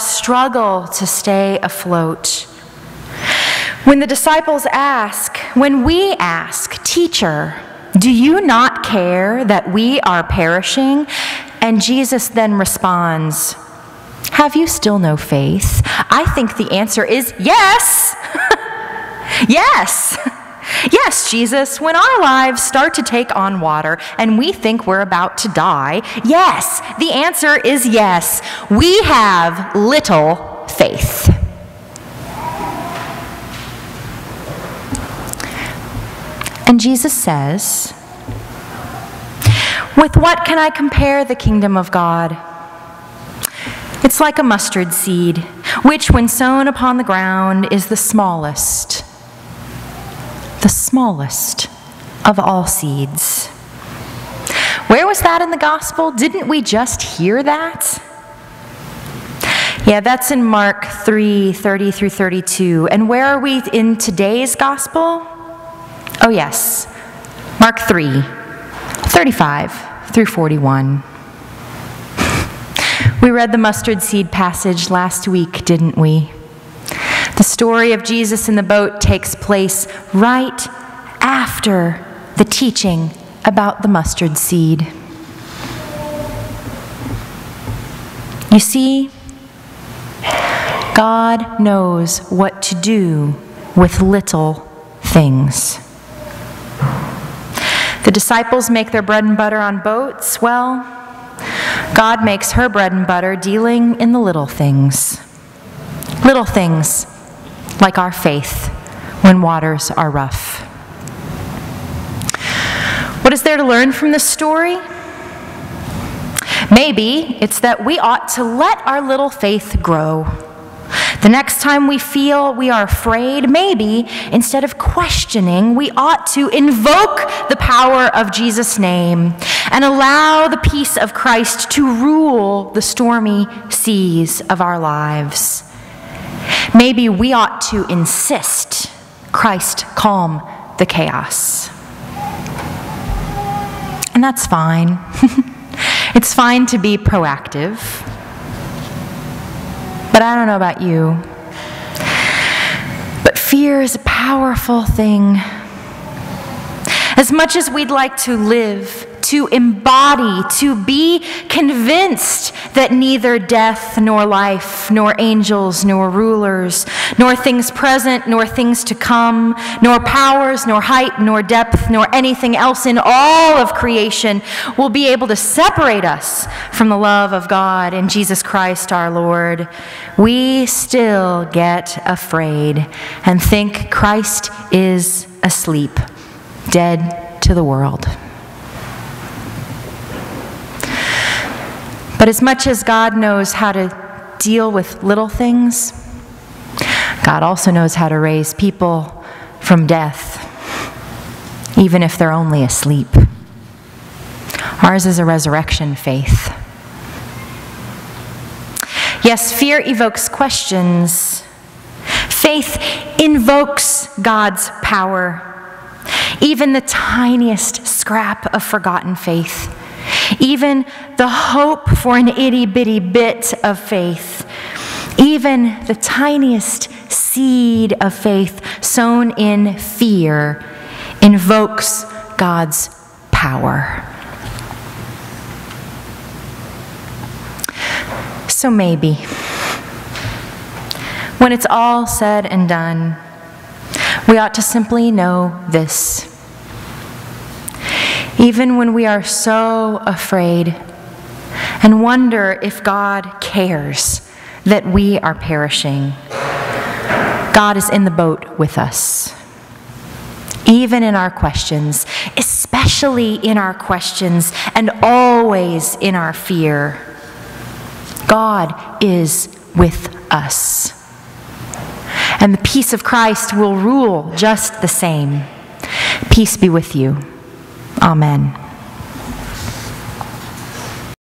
struggle to stay afloat. When the disciples ask, when we ask, "Teacher, do you not care that we are perishing?" And Jesus then responds, "Have you still no faith?" I think the answer is yes. Yes. Yes, Jesus, when our lives start to take on water and we think we're about to die, yes, the answer is yes. We have little faith. And Jesus says, "With what can I compare the kingdom of God? It's like a mustard seed, which when sown upon the ground is the smallest of all seeds." Where was that in the gospel? Didn't we just hear that? Yeah, that's in Mark 3:30 through 32. And where are we in today's gospel? Oh yes, Mark 3:35 through 41. We read the mustard seed passage last week, didn't we? The story of Jesus in the boat takes place right after the teaching about the mustard seed. You see, God knows what to do with little things. The disciples make their bread and butter on boats. Well, God makes her bread and butter dealing in the little things. Little things like our faith when waters are rough. What is there to learn from this story? Maybe it's that we ought to let our little faith grow. The next time we feel we are afraid, maybe instead of questioning, we ought to invoke the power of Jesus' name and allow the peace of Christ to rule the stormy seas of our lives. Maybe we ought to insist Christ calm the chaos. And that's fine. It's fine to be proactive. But I don't know about you. But fear is a powerful thing. As much as we'd like to live, to embody, to be convinced that neither death nor life, nor angels nor rulers, nor things present nor things to come, nor powers, nor height, nor depth, nor anything else in all of creation will be able to separate us from the love of God in Jesus Christ our Lord, we still get afraid and think Christ is asleep, dead to the world. But as much as God knows how to deal with little things, God also knows how to raise people from death, even if they're only asleep. Ours is a resurrection faith. Yes, fear evokes questions. Faith invokes God's power. Even the tiniest scrap of forgotten faith. Even the hope for an itty-bitty bit of faith, even the tiniest seed of faith sown in fear invokes God's power. So maybe, when it's all said and done, we ought to simply know this. Even when we are so afraid and wonder if God cares that we are perishing, God is in the boat with us. Even in our questions, especially in our questions, and always in our fear, God is with us. And the peace of Christ will rule just the same. Peace be with you. Amen.